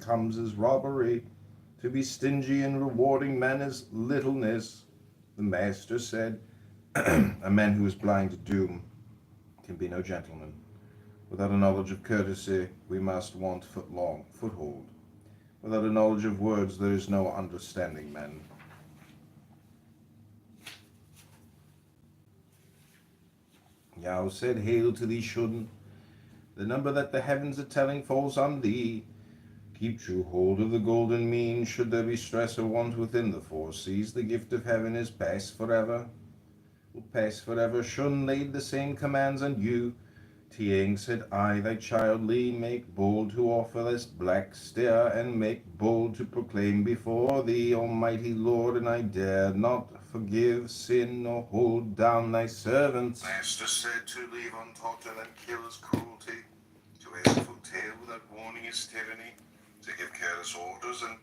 becomes his robbery. To be stingy in rewarding men is littleness. The master said, a man who is blind to doom can be no gentleman. Without a knowledge of courtesy, we must want foothold. Without a knowledge of words, there is no understanding men. Yao said, Hail to thee, Shun. The number that the heavens are telling falls on thee. Keep true hold of the golden mean. Should there be stress or want within the four seas, the gift of heaven is past forever. Will pass forever. Shun laid the same commands on you. Tiang said, I, thy child Li, make bold to offer this black stare, and make bold to proclaim before thee, Almighty Lord, and I dare not forgive sin nor hold down thy servants. Master said to leave untaught and then kill is cruelty, to ask full tale without warning is tyranny, to give careless orders and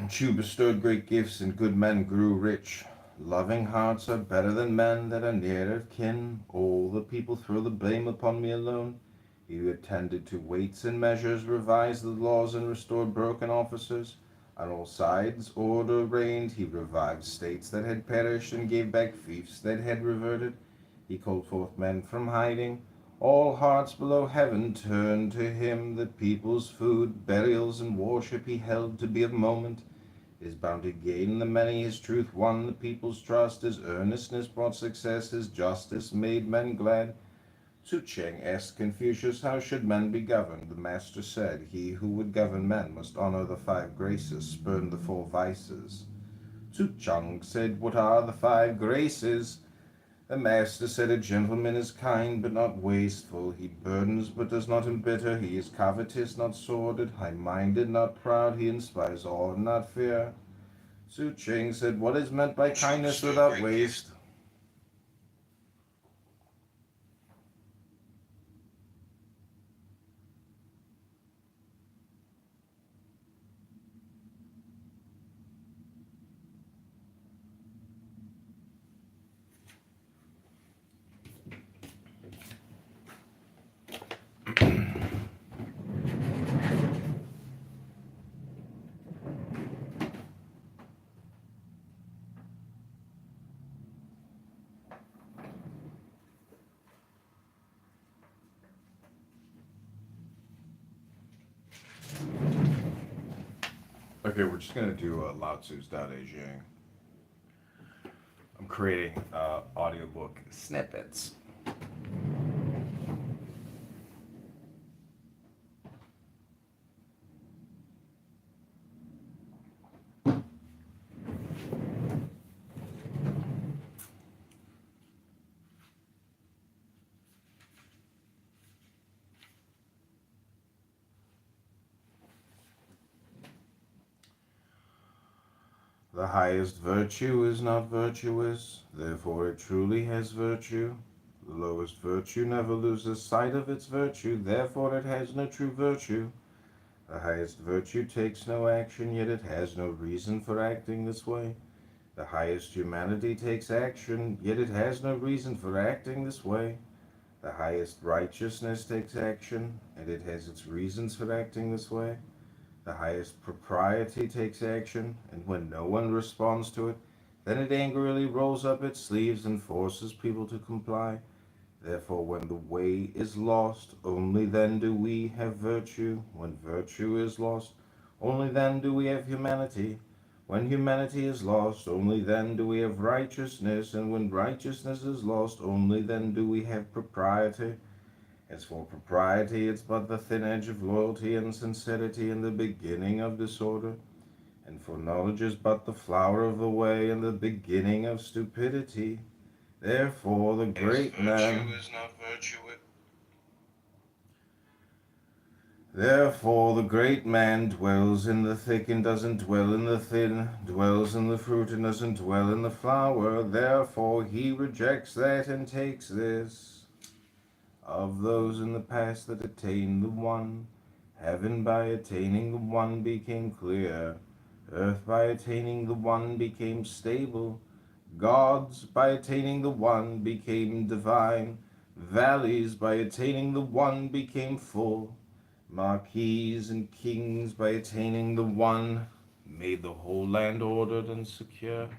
Chu bestowed great gifts, and good men grew rich. Loving hearts are better than men that are near of kin. All the people throw the blame upon me alone. He who attended to weights and measures, revised the laws, and restored broken officers. On all sides order reigned. He revived states that had perished, and gave back fiefs that had reverted. He called forth men from hiding. All hearts below heaven turned to him. The people's food, burials, and worship he held to be of moment. His bounty gained the many, his truth won the people's trust. His earnestness brought success, his justice made men glad. Tzu Cheng asked Confucius, how should men be governed? The master said, he who would govern men must honor the five graces, spurn the four vices. Tzu Cheng said, what are the five graces? The master said, a gentleman is kind but not wasteful. He burdens but does not embitter. He is covetous, not sordid. High-minded, not proud. He inspires awe, not fear. Tzu Cheng said, what is meant by kindness without waste? Okay, we're just going to do Lao Tzu's Tao Te Ching. I'm creating audiobook snippets. The highest virtue is not virtuous, therefore it truly has virtue. The lowest virtue never loses sight of its virtue, therefore it has no true virtue. The highest virtue takes no action, yet it has no reason for acting this way. The highest humanity takes action, yet it has no reason for acting this way. The highest righteousness takes action, and it has its reasons for acting this way. The highest propriety takes action, and when no one responds to it, then it angrily rolls up its sleeves and forces people to comply. Therefore, when the way is lost, only then do we have virtue. When virtue is lost, only then do we have humanity. When humanity is lost, only then do we have righteousness, and when righteousness is lost, only then do we have propriety. As for propriety, it's but the thin edge of loyalty and sincerity and the beginning of disorder. And for knowledge is but the flower of the way and the beginning of stupidity. Therefore the great man... is not virtue. Therefore the great man dwells in the thick and doesn't dwell in the thin, dwells in the fruit and doesn't dwell in the flower. Therefore he rejects that and takes this. Of those in the past that attained the One, heaven by attaining the One became clear, earth by attaining the One became stable, gods by attaining the One became divine, Valleys by attaining the one became full. Marquis and kings by attaining the one made the whole land ordered and secure.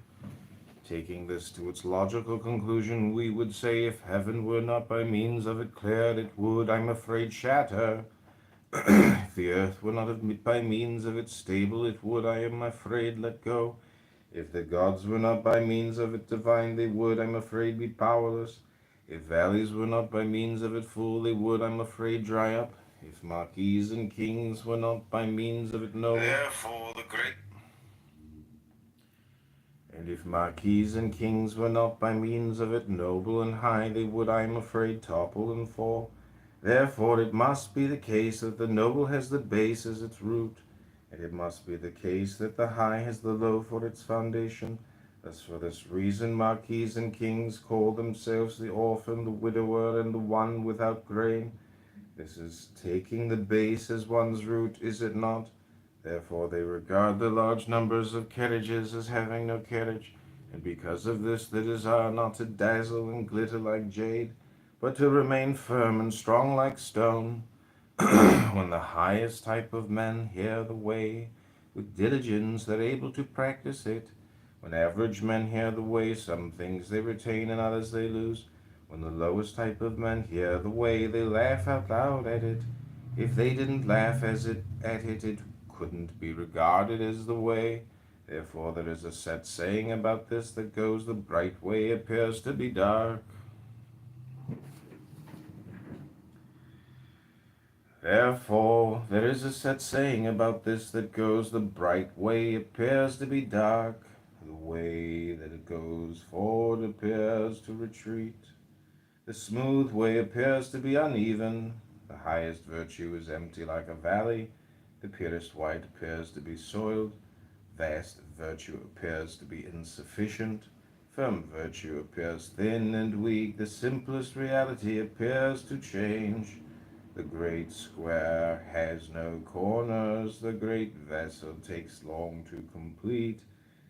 Taking this to its logical conclusion, we would say if heaven were not by means of it cleared, it would, I'm afraid, shatter. If the earth were not by means of it stable, it would, I am afraid, let go. If the gods were not by means of it divine, they would, I'm afraid, be powerless. If valleys were not by means of it full, they would, I'm afraid, dry up. If marquis and kings were not by means of it noble, therefore the great. And if marquis and kings were not by means of it noble and high, they would, I am afraid, topple and fall. Therefore it must be the case that the noble has the base as its root, and it must be the case that the high has the low for its foundation. Thus for this reason marquis and kings call themselves the orphan, the widower, and the one without grain. This is taking the base as one's root, is it not? Therefore they regard the large numbers of carriages as having no carriage, and because of this they desire not to dazzle and glitter like jade, but to remain firm and strong like stone. When the highest type of men hear the way with diligence, they're able to practice it. When average men hear the way, some things they retain and others they lose. When the lowest type of men hear the way, they laugh out loud at it. If they didn't laugh at it, it couldn't be regarded as the way. Therefore there is a set saying about this that goes, the bright way appears to be dark. Therefore there is a set saying about this that goes, the bright way appears to be dark. The way that it goes forward appears to retreat. The smooth way appears to be uneven. The highest virtue is empty like a valley. The purest white appears to be soiled. Vast virtue appears to be insufficient. Firm virtue appears thin and weak. The simplest reality appears to change. The great square has no corners. The great vessel takes long to complete.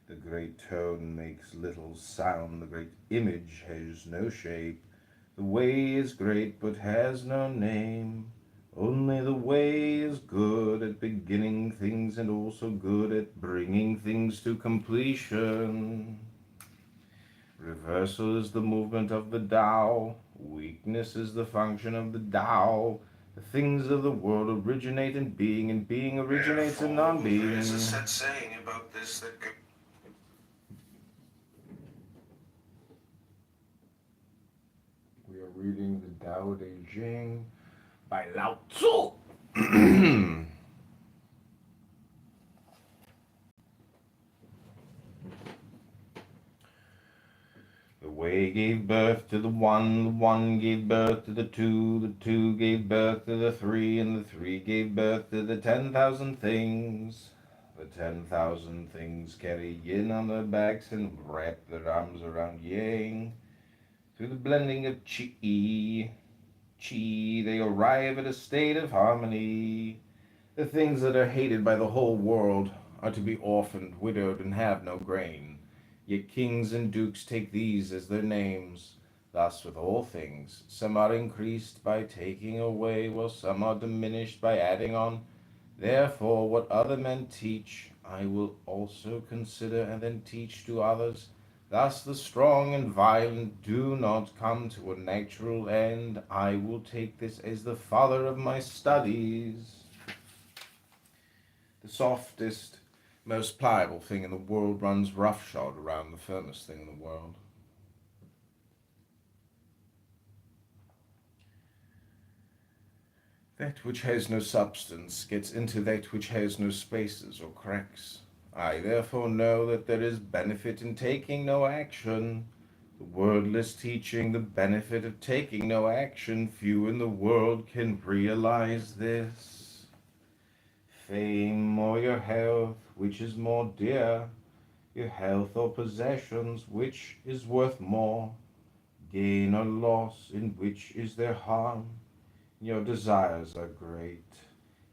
The great tone makes little sound. The great image has no shape. The way is great but has no name. Only the way is good at beginning things and also good at bringing things to completion. Reversal is the movement of the Tao. Weakness is the function of the Tao. The things of the world originate in being, and being originates in non-being. There is a set saying about this that we are reading the Tao Te Ching by Lao Tzu. The way gave birth to the one gave birth to the two gave birth to the three, and the three gave birth to the 10,000 things. The 10,000 things carry yin on their backs and wrap their arms around yang. Through the blending of chi, they arrive at a state of harmony. The things that are hated by the whole world are to be orphaned, widowed, and have no grain. Yet kings and dukes take these as their names. Thus with all things, some are increased by taking away, while some are diminished by adding on. Therefore, what other men teach, I will also consider and then teach to others. Thus the strong and violent do not come to a natural end. I will take this as the father of my studies. The softest, most pliable thing in the world runs roughshod around the firmest thing in the world. That which has no substance gets into that which has no spaces or cracks. I therefore know that there is benefit in taking no action. The wordless teaching the benefit of taking no action, few in the world can realize this. Fame or your health, which is more dear? Your health or possessions, which is worth more? Gain or loss, in which is there harm? Your desires are great.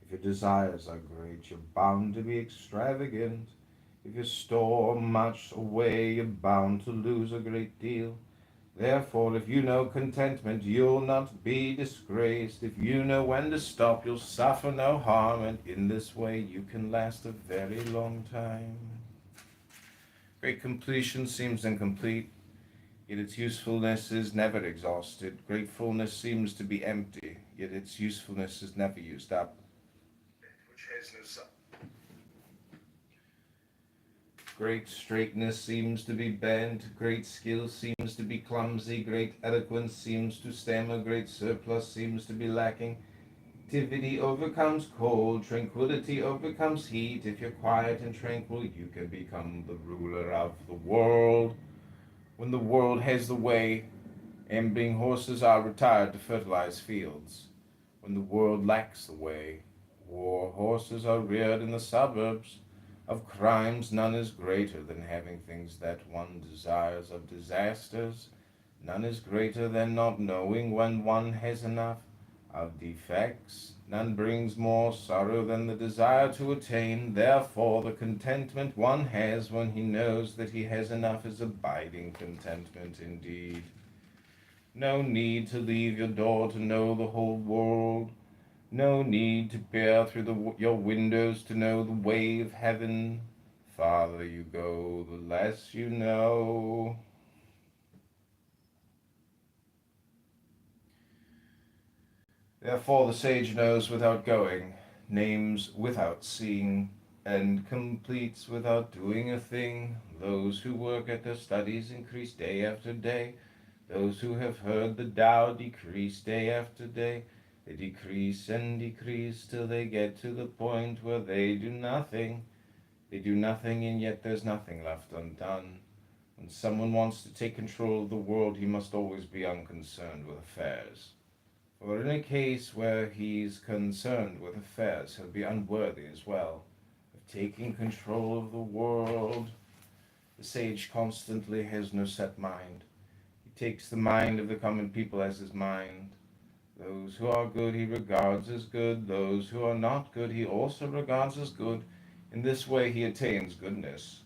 If your desires are great, you're bound to be extravagant. If you store much away, you're bound to lose a great deal. Therefore, if you know contentment, you'll not be disgraced. If you know when to stop, you'll suffer no harm, and in this way you can last a very long time. Great completion seems incomplete, yet its usefulness is never exhausted. Great fullness seems to be empty, yet its usefulness is never used up. Which has no sum. Great straightness seems to be bent, great skill seems to be clumsy, great eloquence seems to stammer, great surplus seems to be lacking. Activity overcomes cold, tranquility overcomes heat. If you're quiet and tranquil, you can become the ruler of the world. When the world has the way, ambling horses are retired to fertilize fields. When the world lacks the way, war horses are reared in the suburbs. Of crimes, none is greater than having things that one desires. Of disasters, none is greater than not knowing when one has enough. Of defects, none brings more sorrow than the desire to attain. Therefore, the contentment one has when he knows that he has enough is abiding contentment indeed. No need to leave your door to know the whole world. No need to peer through your windows to know the way of heaven. Farther you go, the less you know. Therefore the sage knows without going, names without seeing, and completes without doing a thing. Those who work at their studies increase day after day. Those who have heard the Tao decrease day after day. They decrease and decrease till they get to the point where they do nothing. They do nothing, and yet there's nothing left undone. When someone wants to take control of the world, he must always be unconcerned with affairs. For in a case where he's concerned with affairs, he'll be unworthy as well of taking control of the world. The sage constantly has no set mind. He takes the mind of the common people as his mind. Those who are good he regards as good. Those who are not good he also regards as good. In this way he attains goodness.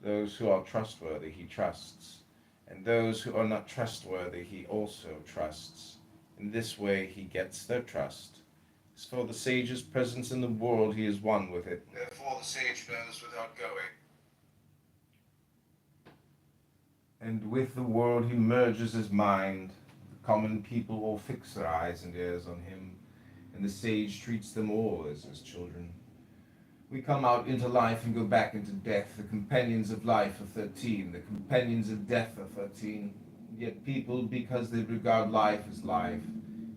Those who are trustworthy he trusts, and those who are not trustworthy he also trusts. In this way he gets their trust. As for the sage's presence in the world, he is one with it. Therefore the sage knows without going. And with the world he merges his mind. The common people all fix their eyes and ears on him, and the sage treats them all as his children. We come out into life and go back into death. The companions of life are 13, the companions of death are 13. Yet people, because they regard life as life,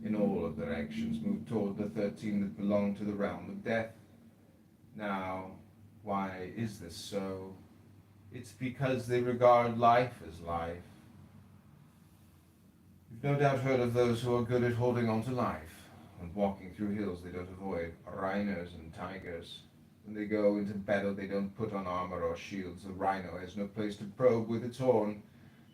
in all of their actions move toward the 13 that belong to the realm of death. Now, why is this so? It's because they regard life as life. You've no doubt heard of those who are good at holding on to life. When walking through hills they don't avoid rhinos and tigers. When they go into battle they don't put on armor or shields. The rhino has no place to probe with its horn.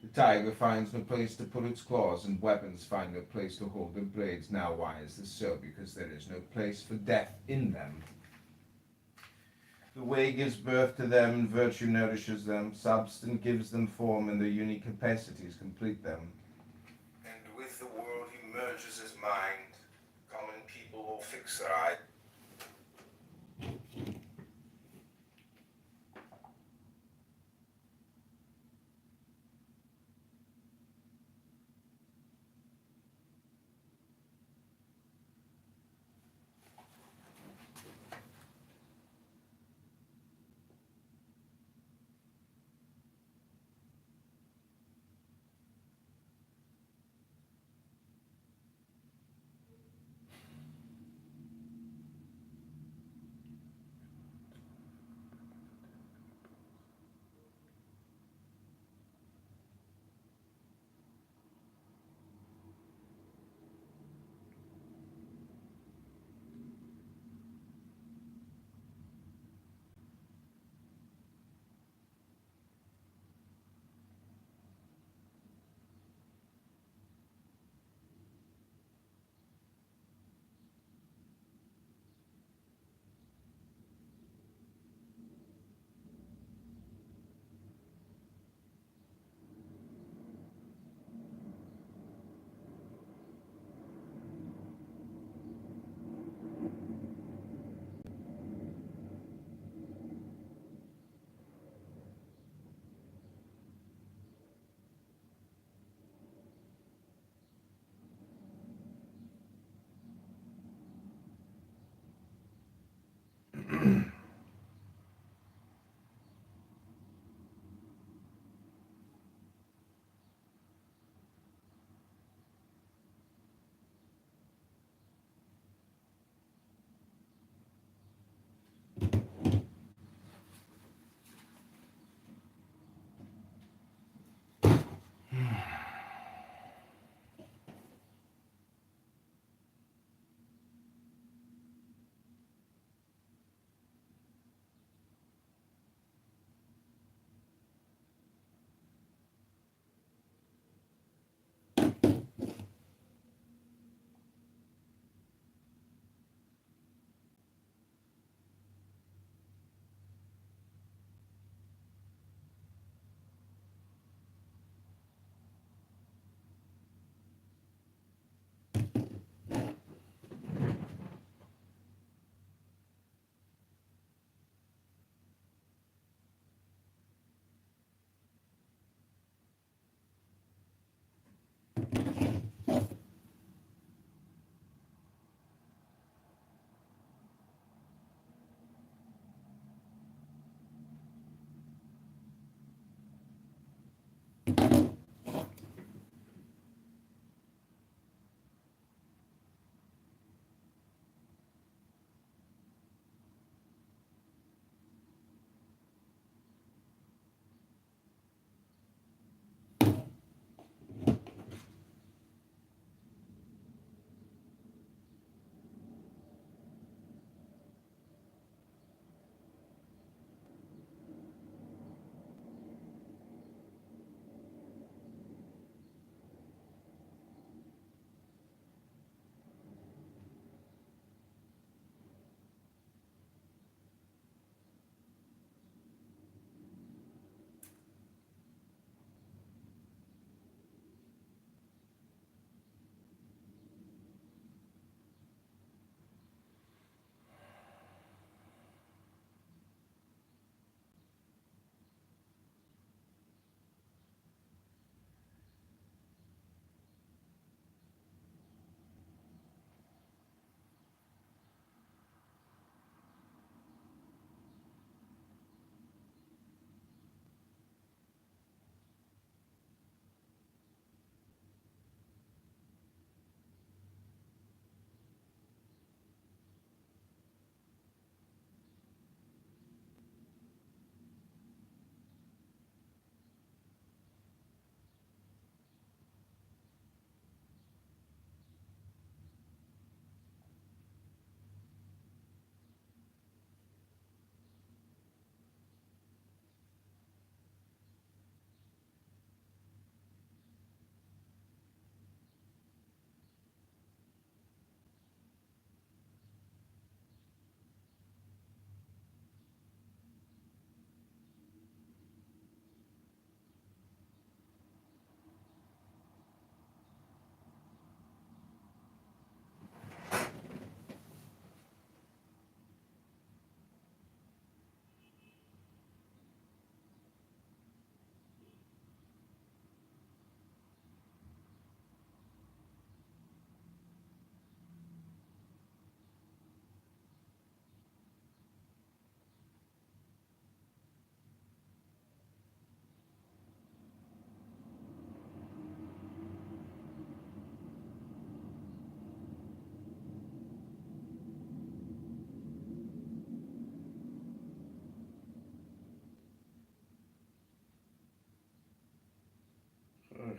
The tiger finds no place to put its claws, and weapons find no place to hold their blades. Now why is this so? Because there is no place for death in them. The way gives birth to them, and virtue nourishes them. Substance gives them form, and their unique capacities complete them. And with the world he merges his mind. Common people will fix their eye.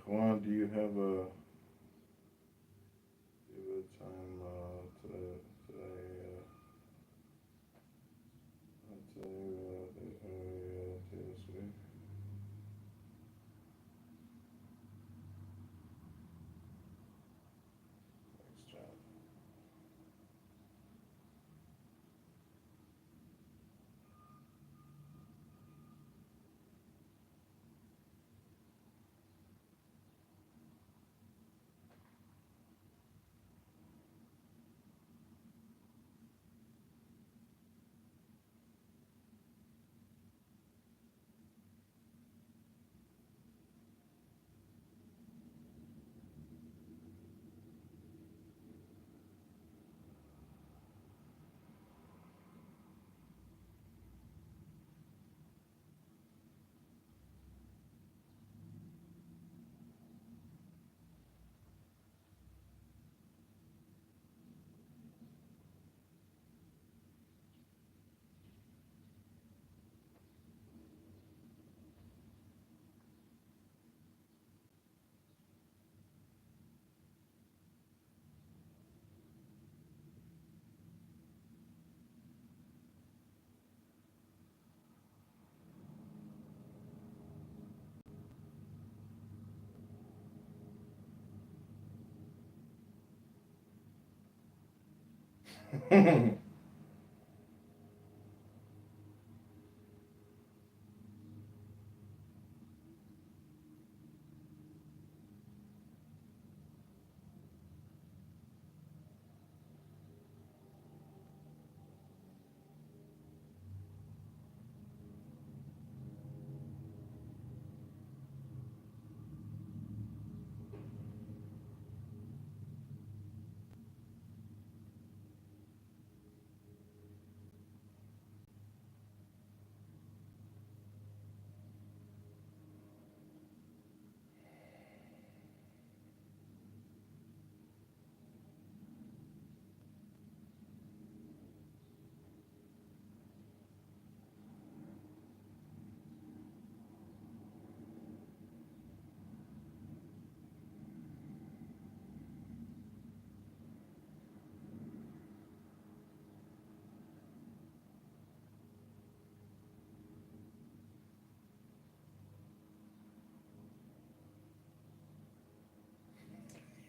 Juan, do you have a time today? I'll tell you this week. Thanks, John.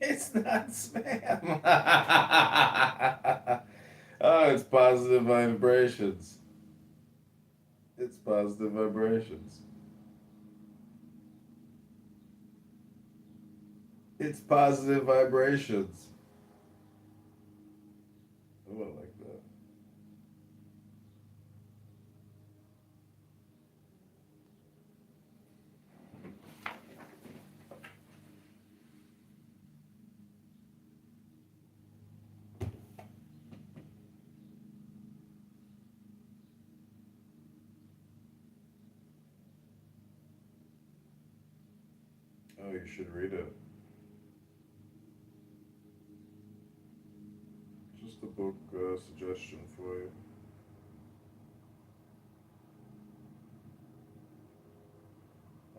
It's not spam. Oh, it's positive vibrations. It's positive vibrations. It's positive vibrations. Oh, I like that. Oh, you should read it. Just a book suggestion for you.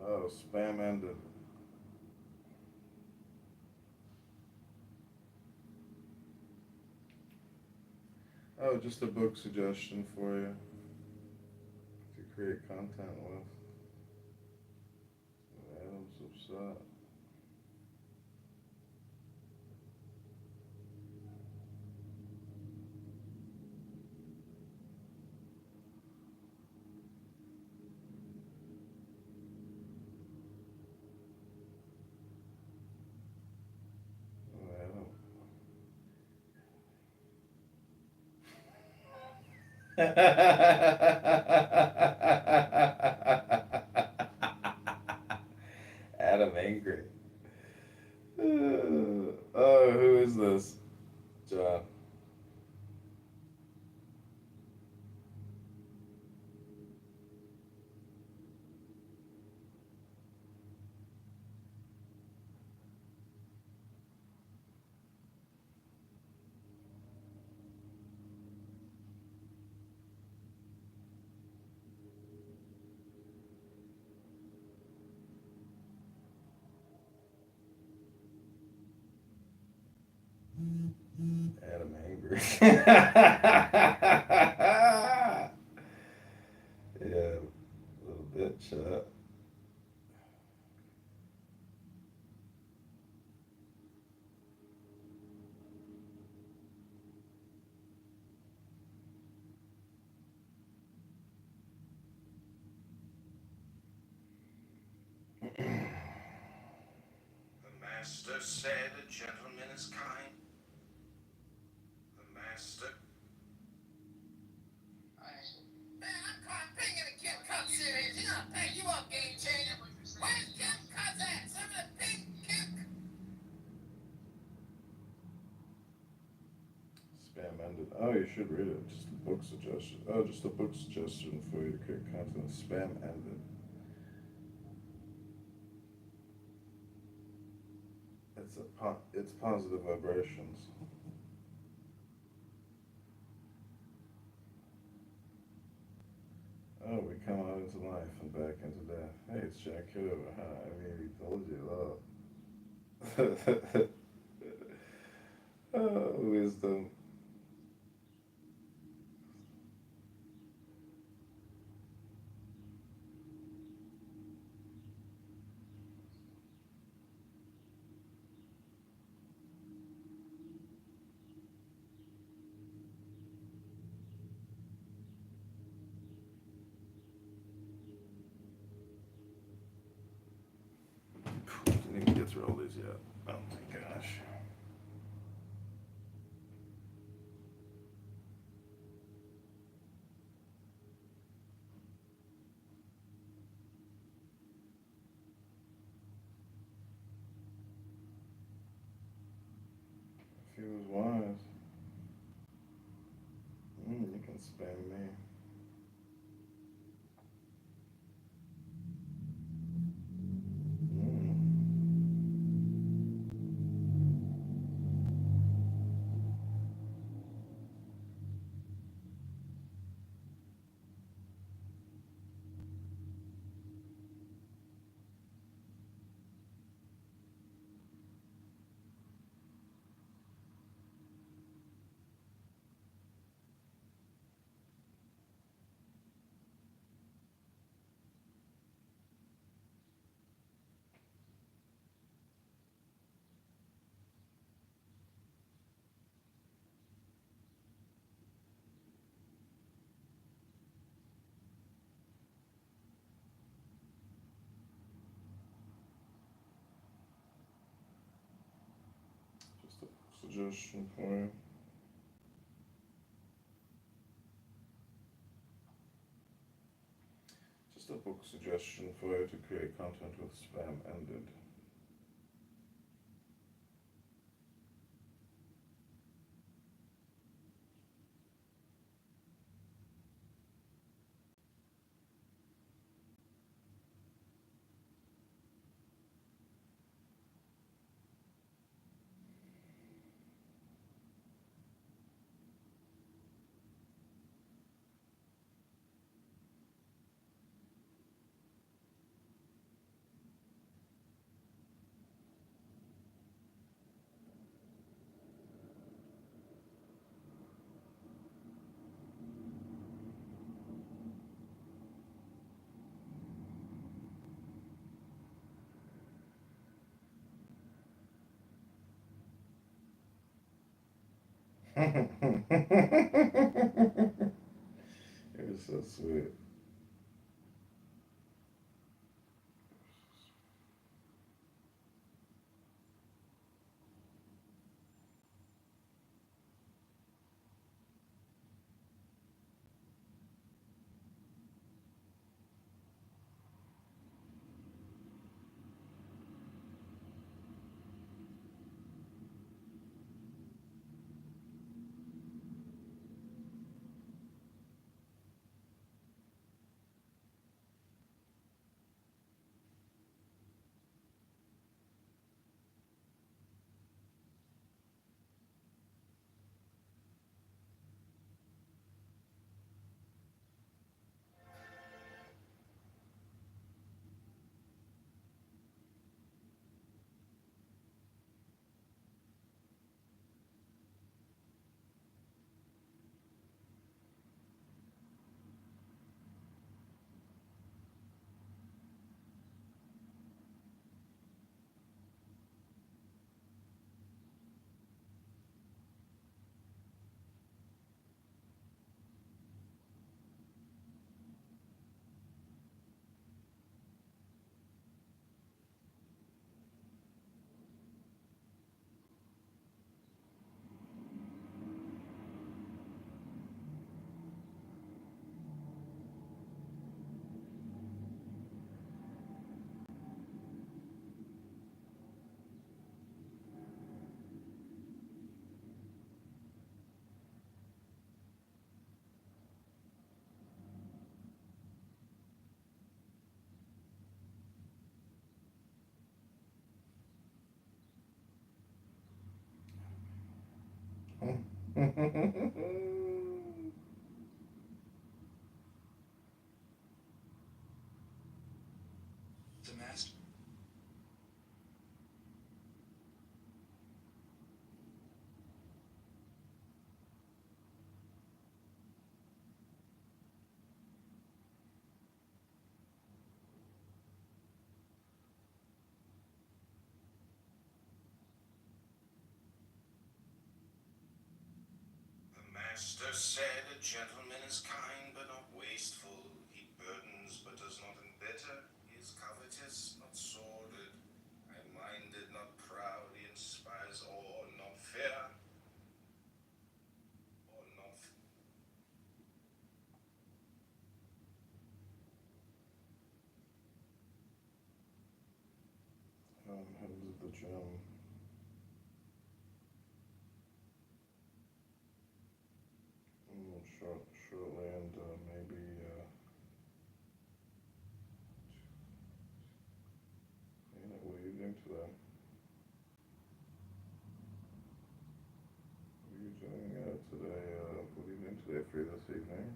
Oh, spam ended. Oh, just a book suggestion for you to create content with. Adam's upset. Oh, Adam angry. Oh, who is this? John. Yeah, a little bit, chat. The master said a gentleman is kind. The master. Man, I'm caught pinging the Kim Cup series. You know, hey, you up, game changer. Where's Kim Cup at? Somebody ping Kim. Spam ended. Oh, you should read it. Just a book suggestion. Oh, just a book suggestion for you to create content. Spam ended. It's positive vibrations. Oh, we come out into life and back into death. Hey, it's Jack Kiddo. Huh? I mean, he told you that. Oh, wisdom. Didn't even get through all these yet. Oh my gosh. If he was wise, you can spam me. Mm. Just a suggestion for you. Just a book suggestion for you to create content with spam ended. You're so sweet. The master said, a gentleman is kind but not wasteful. He burdens but does not embitter. He is covetous, not sordid. High-minded, not proud. He inspires awe, not fear. Or not. Heading to the gym. Shortly, and maybe. What are you doing today? What are you doing today? What are you doing today for this evening?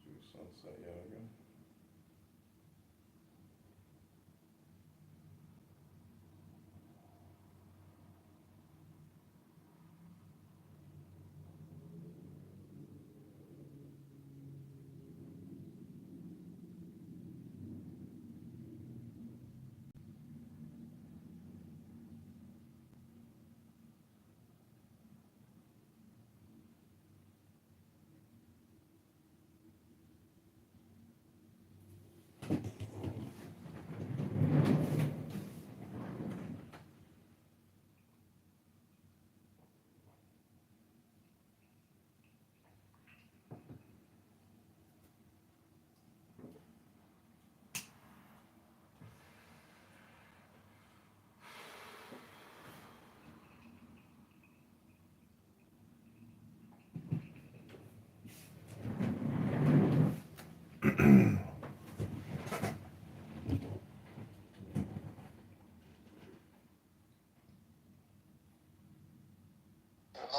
Do sunset yoga.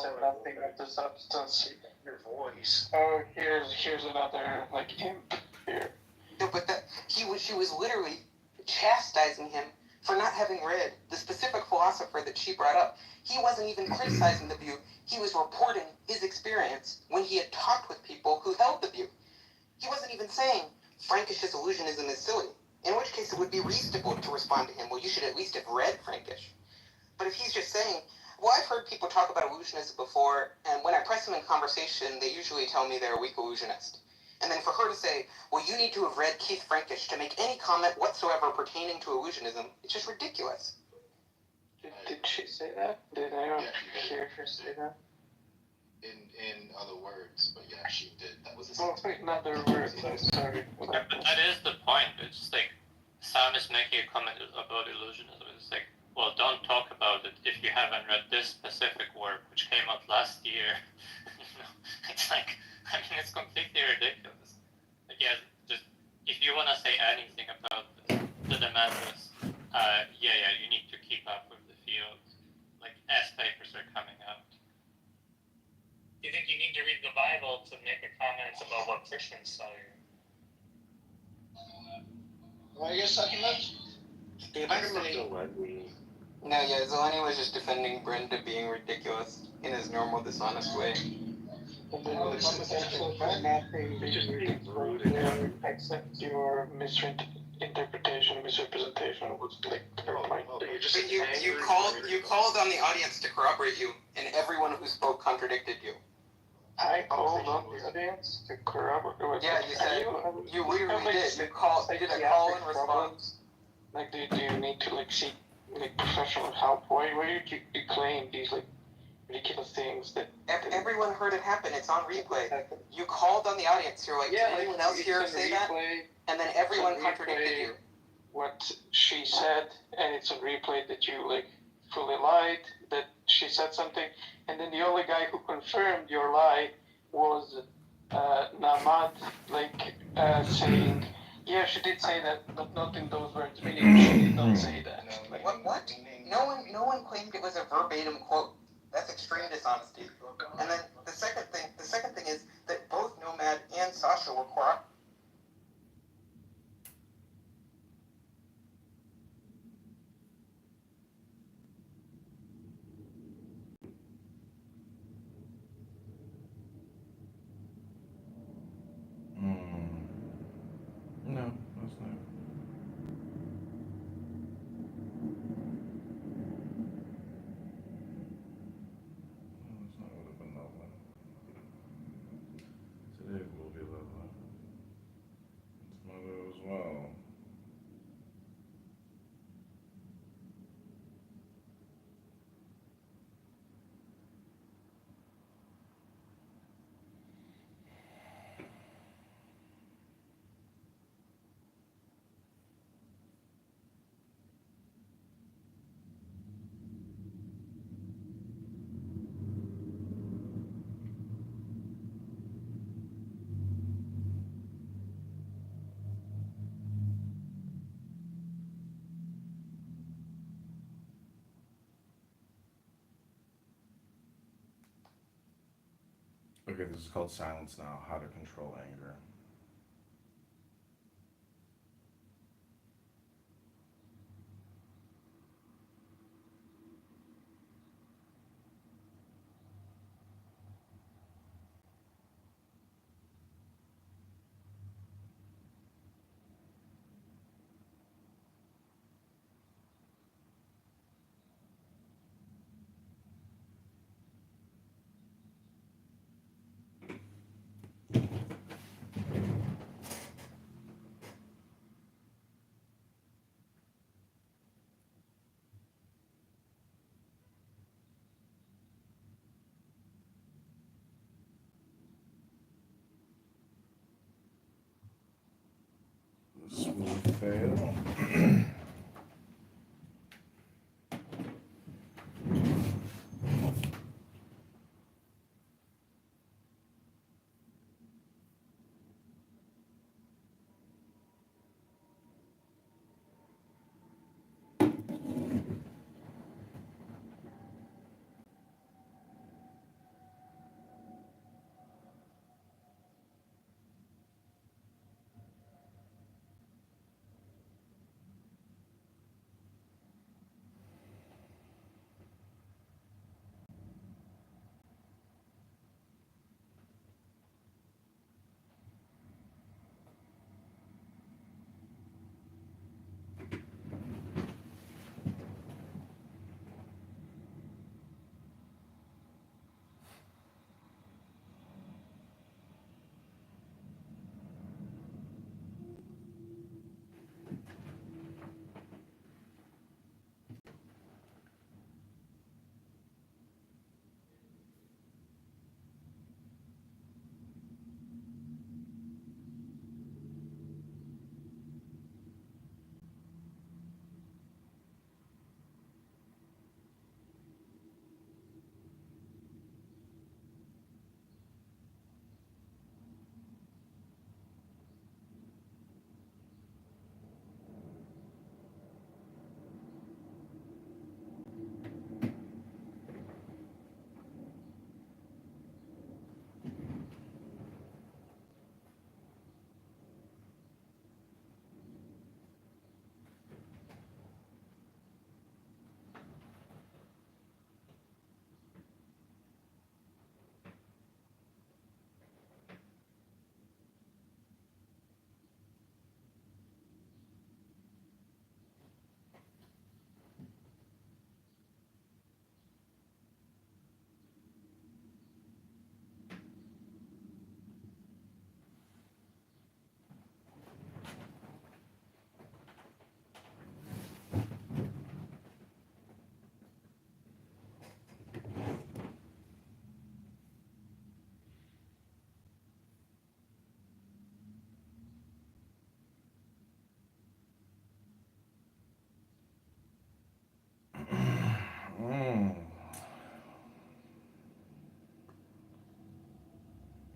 Said nothing of the substance. Your voice. Oh, here's another like imp here. No, but she was literally chastising him for not having read the specific philosopher that she brought up. He wasn't even criticizing the view. He was reporting his experience when he had talked with people who held the view. He wasn't even saying Frankish's illusionism is silly, in which case it would be reasonable to respond to him, well, you should at least have read Frankish. But if he's just saying, well, I've heard people talk about illusionism before, and when I press them in conversation, they usually tell me they're a weak illusionist. And then for her to say, well, you need to have read Keith Frankish to make any comment whatsoever pertaining to illusionism, it's just ridiculous. Did she say that? Did anyone hear her say that? In other words, but yeah, she did. That was a in other words, I'm sorry. Yeah, but that is the point. It's like Sam is making a comment about illusionism. It's like, well, don't talk about it if you haven't read this specific work, which came out last year. It's like, I mean, it's completely ridiculous. Like, yeah, just if you want to say anything about this, the demand is, you need to keep up with the field. Like, as papers are coming out. Do you think you need to read the Bible to make a comment about what Christians tell you? Well, I guess I can let No, Zeleny was just defending Brenda being ridiculous in his normal, dishonest way. And then the conversation about nothing being except your misrepresentation was like her point. But you called on the audience to corroborate you, and everyone who spoke contradicted you. I called on the audience to corroborate. Yeah, you said you literally did. You did a call and response. Like, do you need to like seek like professional help? Why do you claim these like ridiculous things that everyone heard it happen? It's on replay. You called on the audience. You're like, did anyone else here say that? And then everyone contradicted you. What she said, and it's on replay that you like fully lied, that she said something, and then the only guy who confirmed your lie was Namad, like saying, yeah, she did say that, but not in those words. Meaning she did not say that. What? No one claimed it was a verbatim quote. That's extreme dishonesty. And then the second thing is that both Nomad and Sasha were No, that's not. That's not would have been Nova. Today will be Lova. It's Mother as well. Okay, this is called Silence Now, How to Control Anger. This will fail.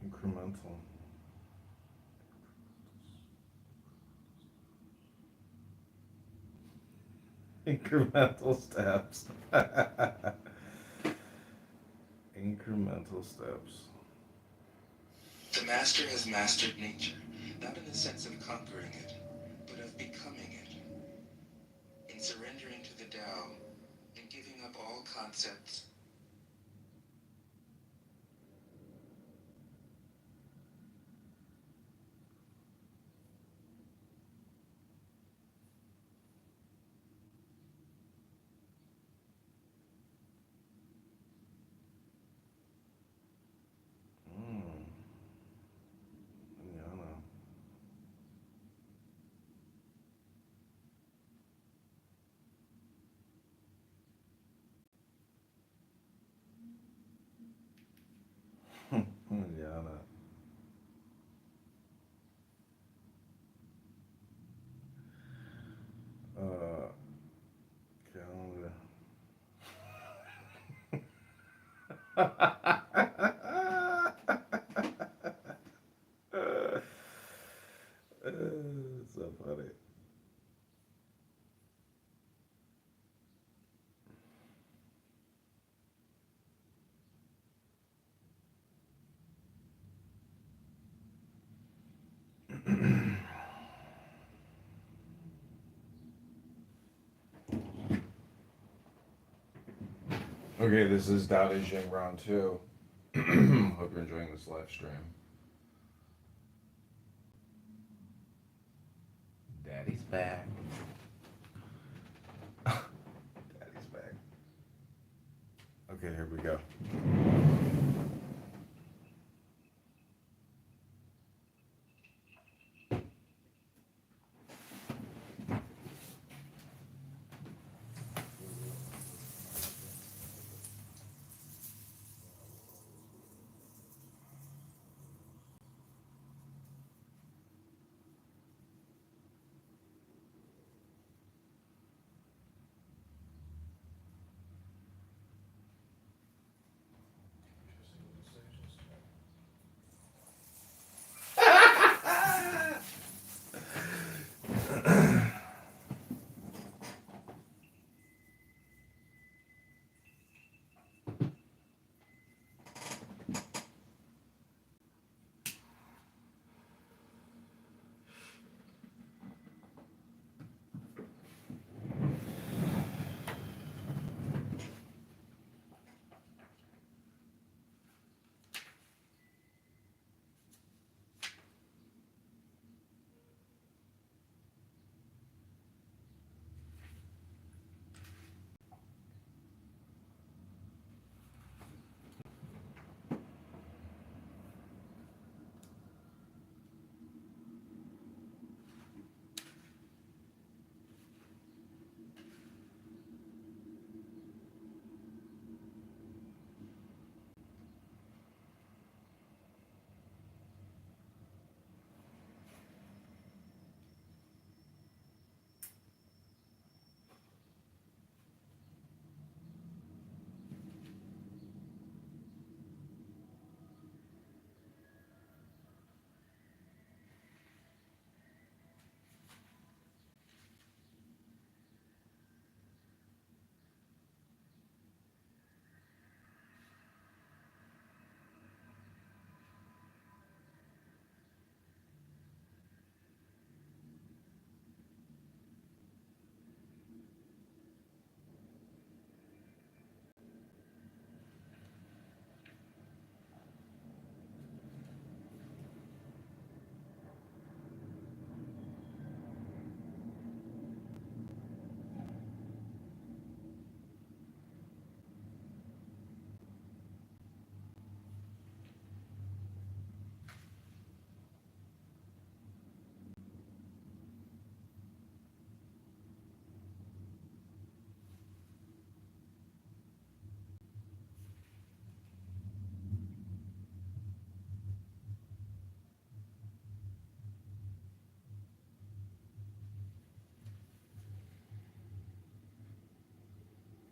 Incremental. Incremental steps. Incremental steps. The master has mastered nature, not in the sense of conquering it, but of becoming it. In surrendering to the Tao and giving up all concepts. Yana. Yana. Calendar. So funny. Okay, this is Dao De Jing round 2. Hope you're enjoying this live stream. Daddy's back. Daddy's back. Okay, here we go.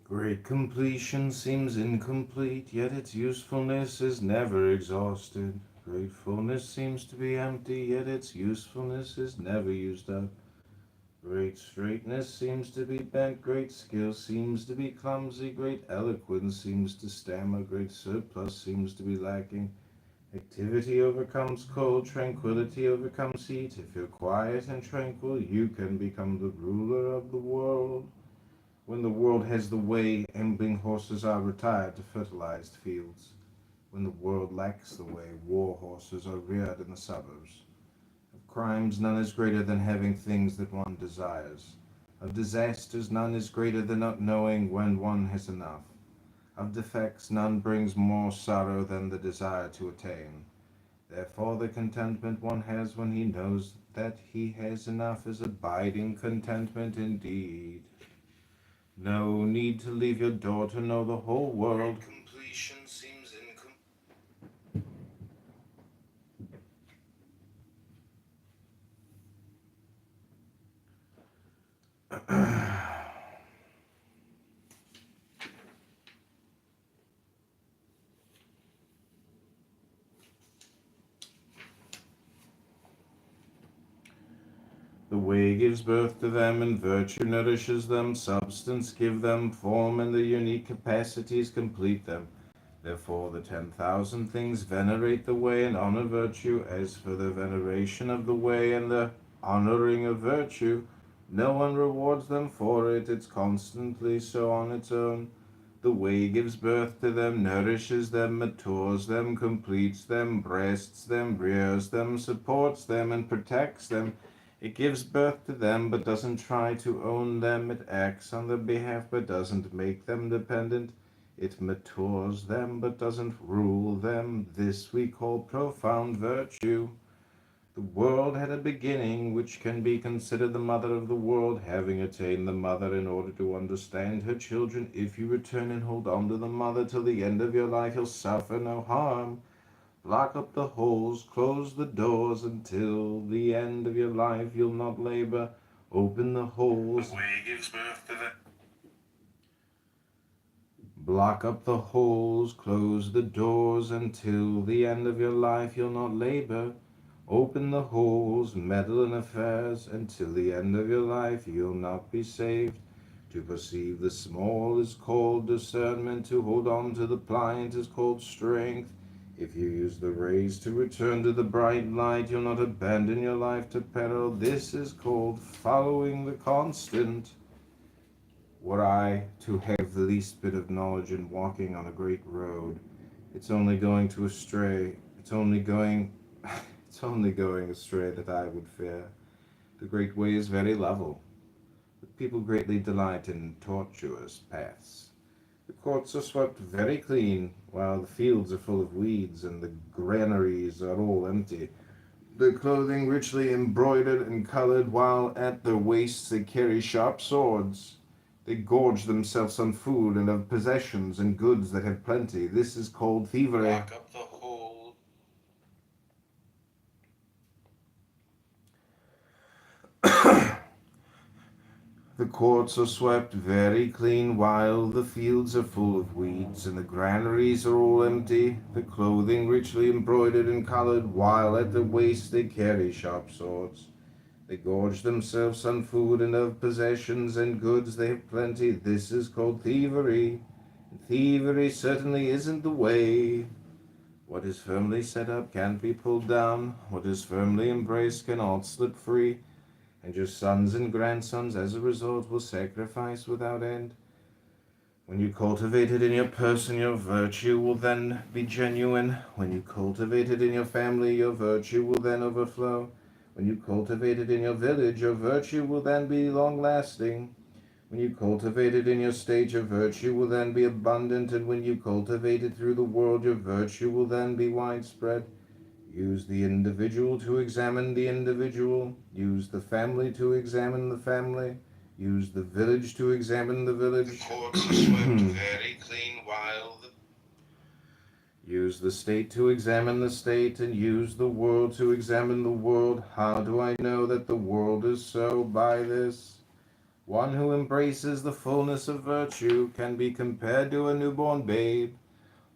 Great completion seems incomplete, yet its usefulness is never exhausted. Gratefulness seems to be empty, yet its usefulness is never used up. Great straightness seems to be bent, great skill seems to be clumsy, great eloquence seems to stammer, great surplus seems to be lacking. Activity overcomes cold, tranquility overcomes heat. If you're quiet and tranquil, you can become the ruler of the world. When the world has the way, ambling horses are retired to fertilized fields. When the world lacks the way, war horses are reared in the suburbs. Of crimes, none is greater than having things that one desires. Of disasters, none is greater than not knowing when one has enough. Of defects, none brings more sorrow than the desire to attain. Therefore, the contentment one has when he knows that he has enough is abiding contentment indeed. No need to leave your door to know the whole world. Completion seems incomplete. The way gives birth to them, and virtue nourishes them, substance give them, form and their unique capacities complete them. Therefore the 10,000 things venerate the way and honor virtue. As for the veneration of the way and the honoring of virtue, no one rewards them for it. It's constantly so on its own. The way gives birth to them, nourishes them, matures them, completes them, breasts them, rears them, supports them, and protects them. It gives birth to them, but doesn't try to own them. It acts on their behalf, but doesn't make them dependent. It matures them, but doesn't rule them. This we call profound virtue. The world had a beginning, which can be considered the mother of the world. Having attained the mother in order to understand her children, if you return and hold on to the mother till the end of your life, you'll suffer no harm. Lock up the holes, close the doors until the end of your life. You'll not labor. Open the holes. The way gives birth to the... Block up the holes, close the doors until the end of your life. You'll not labor. Open the holes, meddle in affairs until the end of your life. You'll not be saved. To perceive the small is called discernment. To hold on to the pliant is called strength. If you use the rays to return to the bright light, you'll not abandon your life to peril. This is called following the constant. Were I to have the least bit of knowledge in walking on a great road, it's only going astray that I would fear. The great way is very level, but people greatly delight in tortuous paths. The courts are swept very clean, while the fields are full of weeds, and the granaries are all empty. Their clothing richly embroidered and colored, while at their waists they carry sharp swords. They gorge themselves on food and of possessions and goods that have plenty. This is called thievery. Lock up the hole. The courts are swept very clean, while the fields are full of weeds, and the granaries are all empty. The clothing richly embroidered and colored, while at the waist they carry sharp swords. They gorge themselves on food and of possessions and goods they have plenty. This is called thievery. And thievery certainly isn't the way. What is firmly set up can't be pulled down. What is firmly embraced cannot slip free. And your sons and grandsons, as a result, will sacrifice without end. When you cultivate it in your person, your virtue will then be genuine. When you cultivate it in your family, your virtue will then overflow. When you cultivate it in your village, your virtue will then be long-lasting. When you cultivate it in your state, your virtue will then be abundant. And when you cultivate it through the world, your virtue will then be widespread. Use the individual to examine the individual. Use the family to examine the family. Use the village to examine the village. The courts are swept very clean while the... Use the state to examine the state, and use the world to examine the world. How do I know that the world is so? By this. One who embraces the fullness of virtue can be compared to a newborn babe.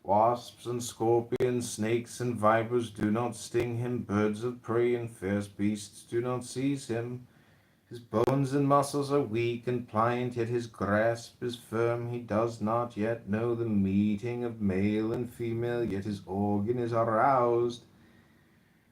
Wasps and scorpions, snakes and vipers do not sting him. Birds of prey and fierce beasts do not seize him. His bones and muscles are weak and pliant, yet his grasp is firm. He does not yet know the meeting of male and female, yet his organ is aroused.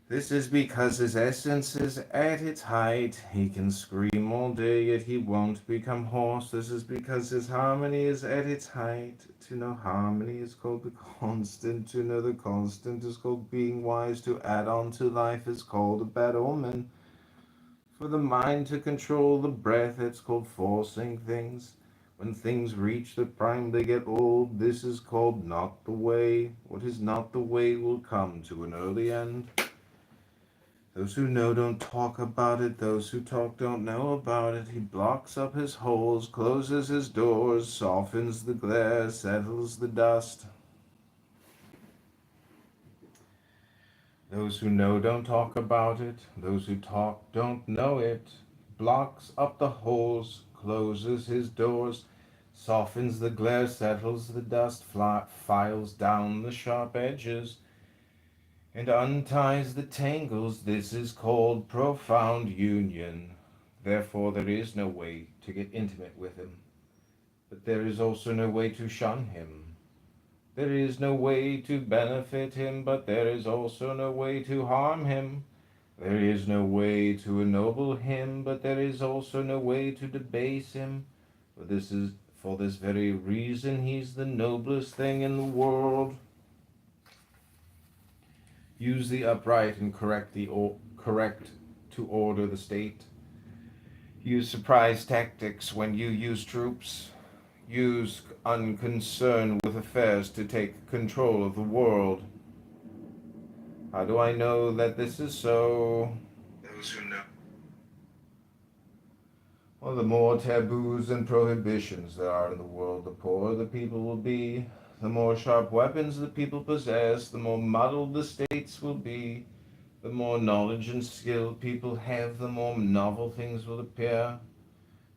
This is because his essence is at its height. He can scream all day, yet he won't become hoarse. This is because his harmony is at its height. To know harmony is called the constant. To know the constant is called being wise. To add on to life is called a bad omen. For the mind to control the breath, it's called forcing things. When things reach the prime, they get old. This is called not the way. What is not the way will come to an early end. Those who know don't talk about it. Those who talk don't know about it. He blocks up his holes, closes his doors, softens the glare, settles the dust. Those who know don't talk about it. Those who talk don't know it. Blocks up the holes, closes his doors, softens the glare, settles the dust, files down the sharp edges, and unties the tangles. This is called profound union. Therefore there is no way to get intimate with him, but there is also no way to shun him. There is no way to benefit him, but there is also no way to harm him. There is no way to ennoble him, but there is also no way to debase him. For this very reason he's the noblest thing in the world. Use the upright and correct to order the state. Use surprise tactics when you use troops. Use unconcern with affairs to take control of the world. How do I know that this is so? Those who know. Well, the more taboos and prohibitions there are in the world, the poorer the people will be. The more sharp weapons the people possess, the more muddled the states will be. The more knowledge and skill people have, the more novel things will appear.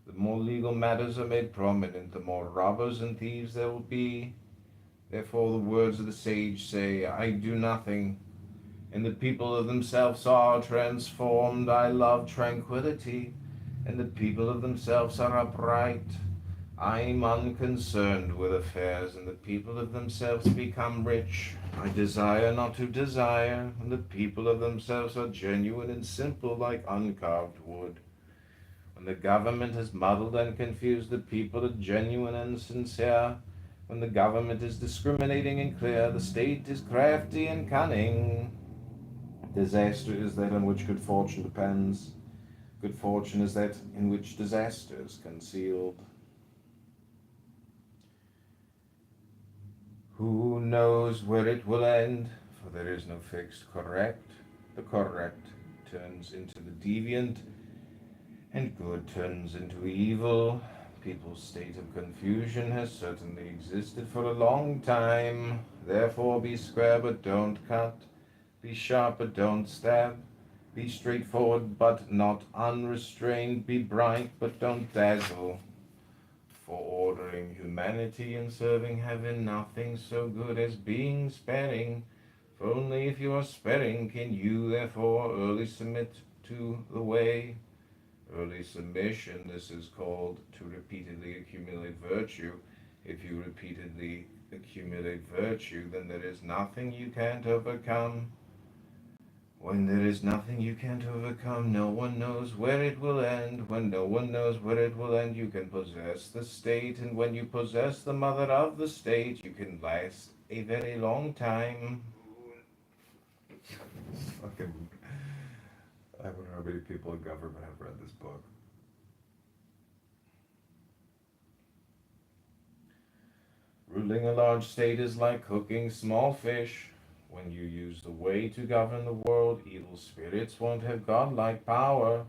The more legal matters are made prominent, the more robbers and thieves there will be. Therefore the words of the sage say, I do nothing, and the people of themselves are transformed. I love tranquility, and the people of themselves are upright. I am unconcerned with affairs, and the people of themselves become rich. I desire not to desire, and the people of themselves are genuine and simple like uncarved wood. When the government has muddled and confused, the people are genuine and sincere. When the government is discriminating and clear, the state is crafty and cunning. Disaster is that on which good fortune depends. Good fortune is that in which disaster is concealed. Who knows where it will end? For there is no fixed correct. The correct turns into the deviant, and good turns into evil. People's state of confusion has certainly existed for a long time. Therefore be square but don't cut. Be sharp but don't stab. Be straightforward but not unrestrained. Be bright but don't dazzle. For ordering humanity and serving heaven, nothing so good as being sparing. For only if you are sparing can you therefore early submit to the way. Early submission, this is called to repeatedly accumulate virtue. If you repeatedly accumulate virtue, then there is nothing you can't overcome. When there is nothing you can't overcome, no one knows where it will end. When no one knows where it will end, you can possess the state, and when you possess the mother of the state, you can last a very long time. Fucking, I wonder how many people in government have read this book. Ruling a large state is like cooking small fish. When you use the way to govern the world, evil spirits won't have godlike power.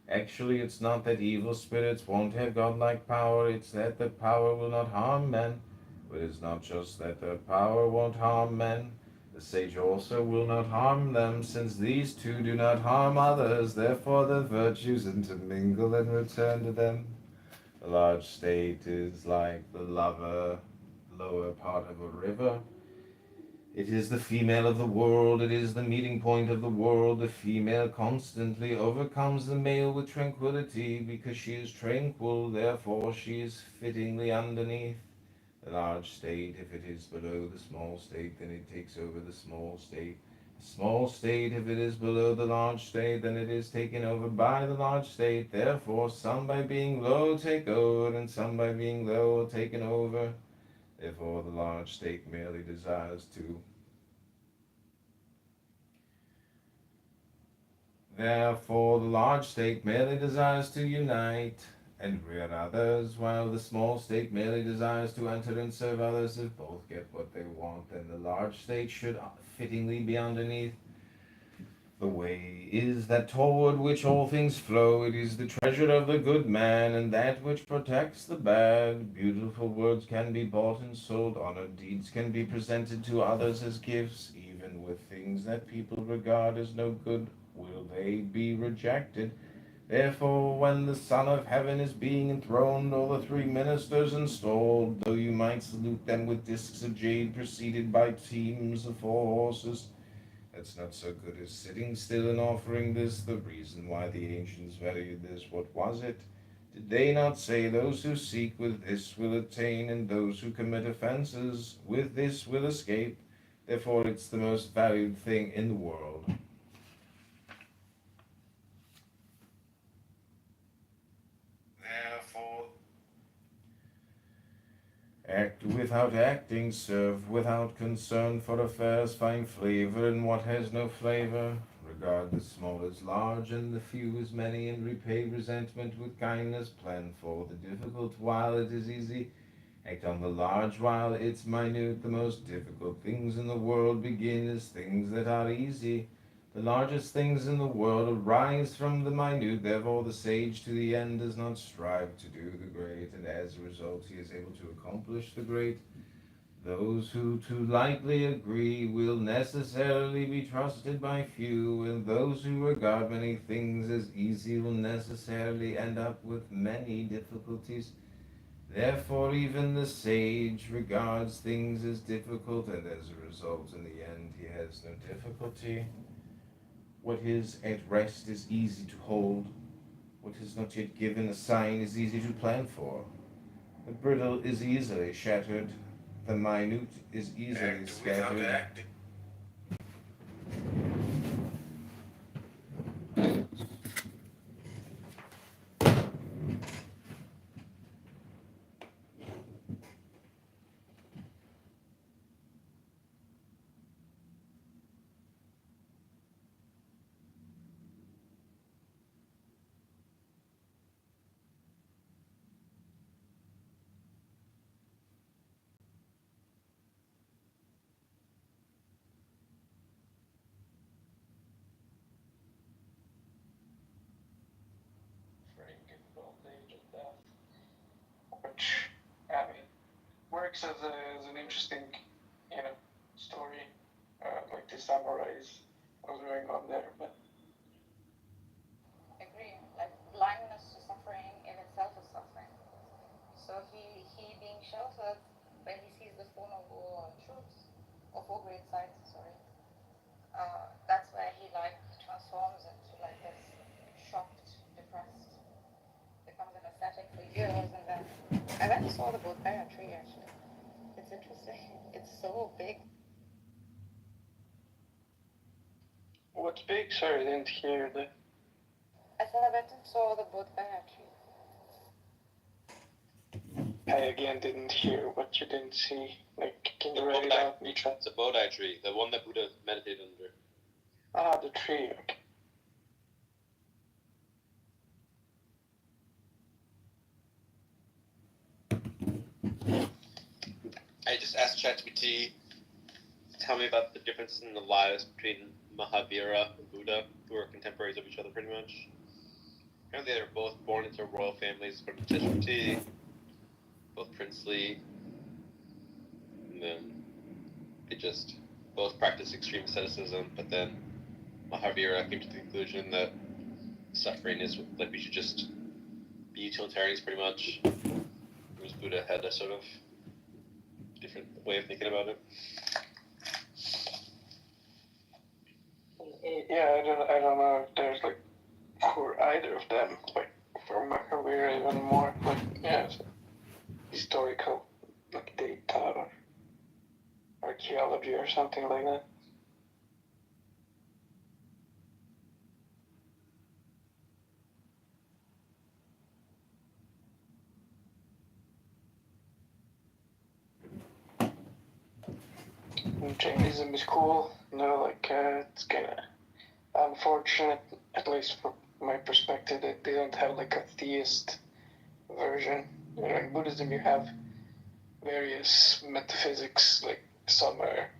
Actually, it's not that evil spirits won't have godlike power, it's that their power will not harm men. But it's not just that their power won't harm men. The sage also will not harm them, since these two do not harm others. Therefore their virtues intermingle and return to them. A large state is like the lower part of a river. It is the female of the world, it is the meeting point of the world. The female constantly overcomes the male with tranquility because she is tranquil, therefore she is fittingly underneath the large state. If it is below the small state, then it takes over the small state. The small state, if it is below the large state, then it is taken over by the large state. Therefore, some by being low take over, and some by being low are taken over. Therefore, the large state merely desires to. Therefore, the large state merely desires to unite and rear others, while the small state merely desires to enter and serve others. If both get what they want, then the large state should fittingly be underneath. The way is that toward which all things flow. It is the treasure of the good man, and that which protects the bad. Beautiful words can be bought and sold. Honored deeds can be presented to others as gifts. Even with things that people regard as no good, will they be rejected? Therefore, when the Son of Heaven is being enthroned, all the three ministers installed, though you might salute them with discs of jade preceded by teams of 4 horses, that's not so good as sitting still and offering this. The reason why the ancients valued this, what was it? Did they not say, those who seek with this will attain, and those who commit offenses with this will escape? Therefore, it's the most valued thing in the world. Therefore, act without acting, serve without concern for affairs, find flavor in what has no flavor. Regard the small as large and the few as many, and repay resentment with kindness. Plan for the difficult while it is easy. Act on the large while it's minute. The most difficult things in the world begin as things that are easy. The largest things in the world arise from the minute. Therefore, the sage to the end does not strive to do the great, and as a result, he is able to accomplish the great. Those who too lightly agree will necessarily be trusted by few, and those who regard many things as easy will necessarily end up with many difficulties. Therefore, even the sage regards things as difficult, and as a result, in the end, he has no difficulty. What is at rest is easy to hold. What is not yet given a sign is easy to plan for. The brittle is easily shattered. The minute is easily scattered. Frank old age and death, which I mean works as an interesting, story, like to summarize what's going on there. But Agree. Like blindness to suffering in itself is suffering. So he being sheltered when he sees the Four Noble Truths, or Four Great Sights, sorry. That's where he transforms into this shocked, depressed, becomes an ascetic for years, and then I went and saw the Bodhgaya tree actually. It's interesting. It's so big. what's big? Sorry, I didn't hear the. I said I went and saw the Bodhgaya tree. I again didn't hear what you didn't see. Like, can you The write it Bodhi out? tree. It's a Bodhi tree, the one that Buddha meditated under. Ah, the tree. Okay. I just asked ChatGPT, tell me about the difference in the lives between Mahavira and Buddha, who are contemporaries of each other pretty much. Apparently they were both born into royal families from ChatGPT, both princely, and then they just both practiced extreme asceticism, but then Mahavira came to the conclusion that suffering is like we should just be utilitarians pretty much, whereas Buddha had a sort of different way of thinking about it. yeah, I don't know if there's like for either of them, like for my career even more, like yeah, so historical like data or archaeology or something like that. And Jainism is cool, like it's kinda unfortunate, at least from my perspective, that they don't have like a theist version. In Buddhism you have various metaphysics, like some are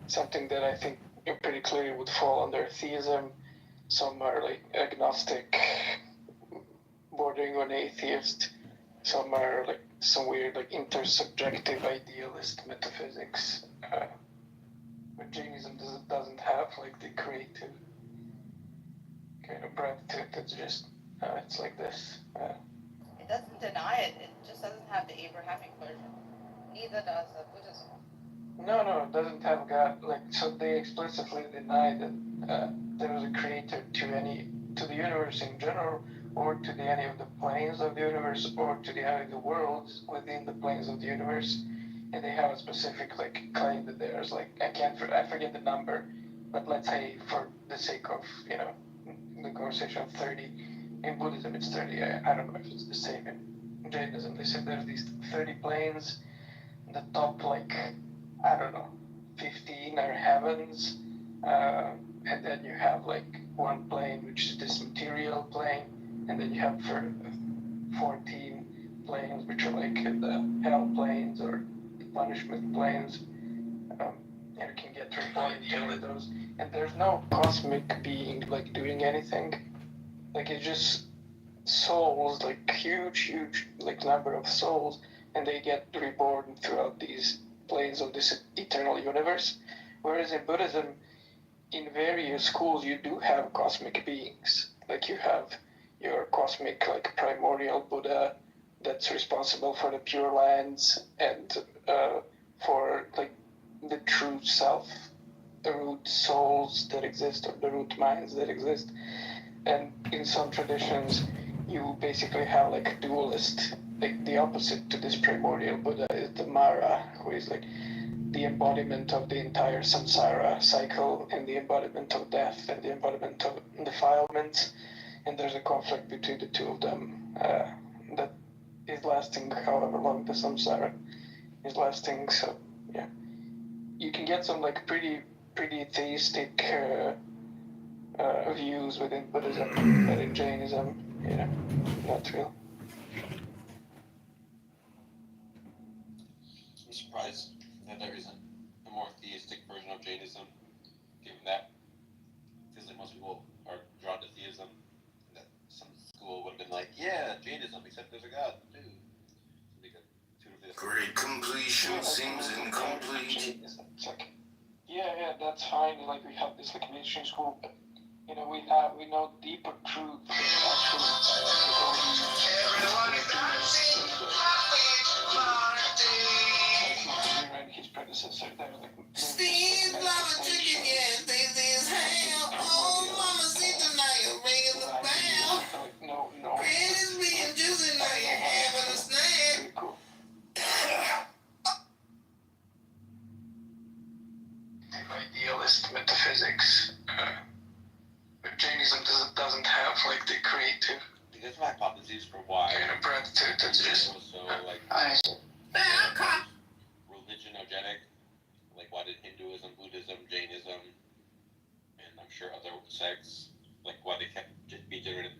something that I think pretty clearly would fall under theism. Some are like agnostic, bordering on atheist. Some are like some weird like intersubjective idealist metaphysics. But Jainism doesn't have like the creative kind of breadth to it. It's just it's like this. It doesn't deny it. It just doesn't have the Abrahamic version. Neither does Buddhism. No, it doesn't have God. Like, so they explicitly deny that there was a creator to the universe in general, or to any of the planes of the universe, or to any of the worlds within the planes of the universe. And they have a specific like claim that there's like I forget the number, but let's say for the sake of the conversation of 30. In Buddhism it's 30. I don't know if it's the same in Jainism. They said there's these 30 planes. The top like I don't know, 15 are heavens, and then you have like one plane which is this material plane, and then you have 14 planes which are like the hell planes or the punishment planes. You can get reported to those, and there's no cosmic being like doing anything. Like it's just souls, like huge like number of souls, and they get reborn throughout these planes of this eternal universe. Whereas in Buddhism, in various schools, you do have cosmic beings. Like you have your cosmic, like primordial Buddha that's responsible for the Pure Lands and for like the true self, the root souls that exist or the root minds that exist. And in some traditions, you basically have like a dualist. Like the opposite to this primordial Buddha is the Mara, who is like the embodiment of the entire samsara cycle and the embodiment of death and the embodiment of defilement. And there's a conflict between the two of them that is lasting however long the samsara is lasting. So yeah, you can get some like pretty theistic views within Buddhism, but in Jainism, not real. I'm surprised that there isn't a more theistic version of Jainism, given that it feels like most people are drawn to theism, and that some school would have been like, yeah, Jainism, except there's a God, too. Great completion seems incomplete. It's like, yeah, that's fine. Like we have this like mainstream school, but we know deeper truth. His predecessor, there was like Steve Mama Chicken, yeah, this is ham. Oh, Mama Sita, now you're ringing the bell. No. It's being juicy, now you're having a snack. Very cool. Idealist metaphysics. But Jainism doesn't have like the creative. There's my hypotheses for why. Kind of breadth to it. It's just so like religionogenic. Like why did Hinduism, Buddhism, Jainism, and I'm sure other sects, like why they kept being generated.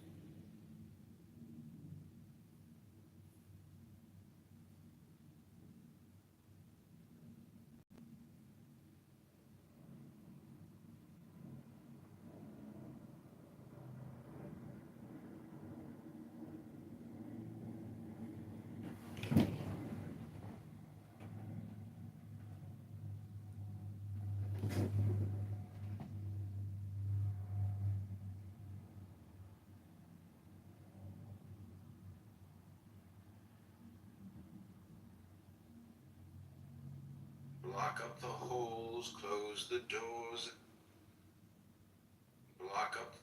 Block up the holes, close the doors. Block up.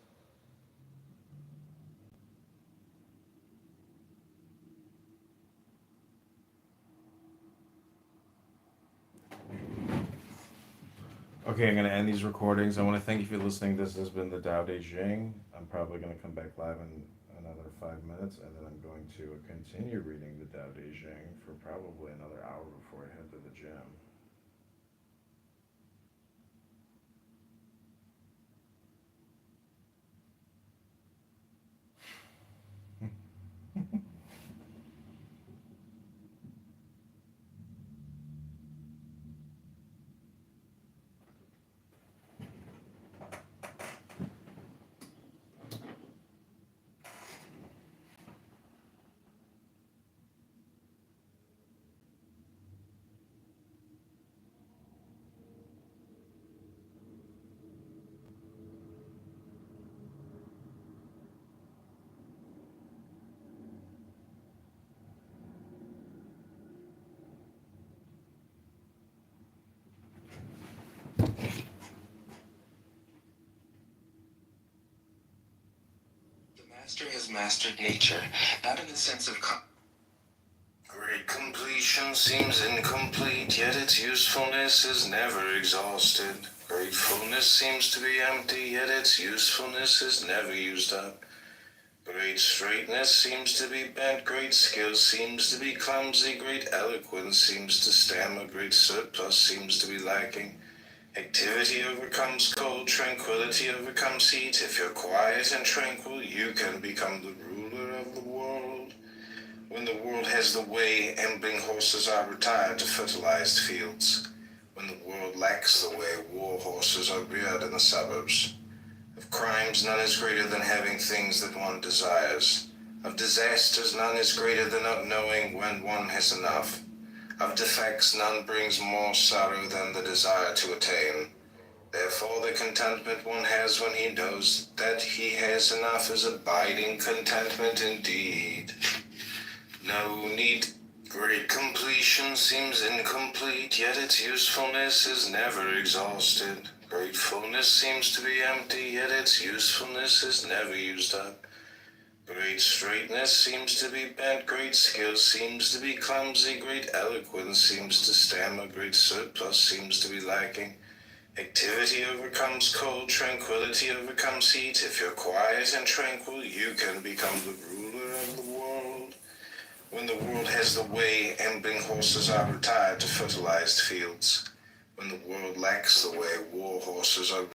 Okay, I'm going to end these recordings. I want to thank you for listening. This has been the Tao Te Ching. I'm probably going to come back live in another 5 minutes, and then I'm going to continue reading the Tao Te Ching for probably another hour before I head to the gym. Master has mastered nature, not in the sense of Great completion seems incomplete, yet its usefulness is never exhausted. Great fullness seems to be empty, yet its usefulness is never used up. Great straightness seems to be bent, great skill seems to be clumsy, great eloquence seems to stammer, great surplus seems to be lacking. Activity overcomes cold, tranquility overcomes heat. If you're quiet and tranquil, you can become the ruler of the world. When the world has the way, ambling horses are retired to fertilized fields. When the world lacks the way, war horses are reared in the suburbs. Of crimes, none is greater than having things that one desires. Of disasters, none is greater than not knowing when one has enough. Of defects, none brings more sorrow than the desire to attain. Therefore, the contentment one has when he knows that he has enough is abiding contentment indeed. No need. Great completion seems incomplete, yet its usefulness is never exhausted. Great fullness seems to be empty, yet its usefulness is never used up. Great straightness seems to be bent, great skill seems to be clumsy, great eloquence seems to stammer, great surplus seems to be lacking. Activity overcomes cold, tranquility overcomes heat. If you're quiet and tranquil, you can become the ruler of the world. When the world has the way, ambling horses are retired to fertilized fields. When the world lacks the way, war horses are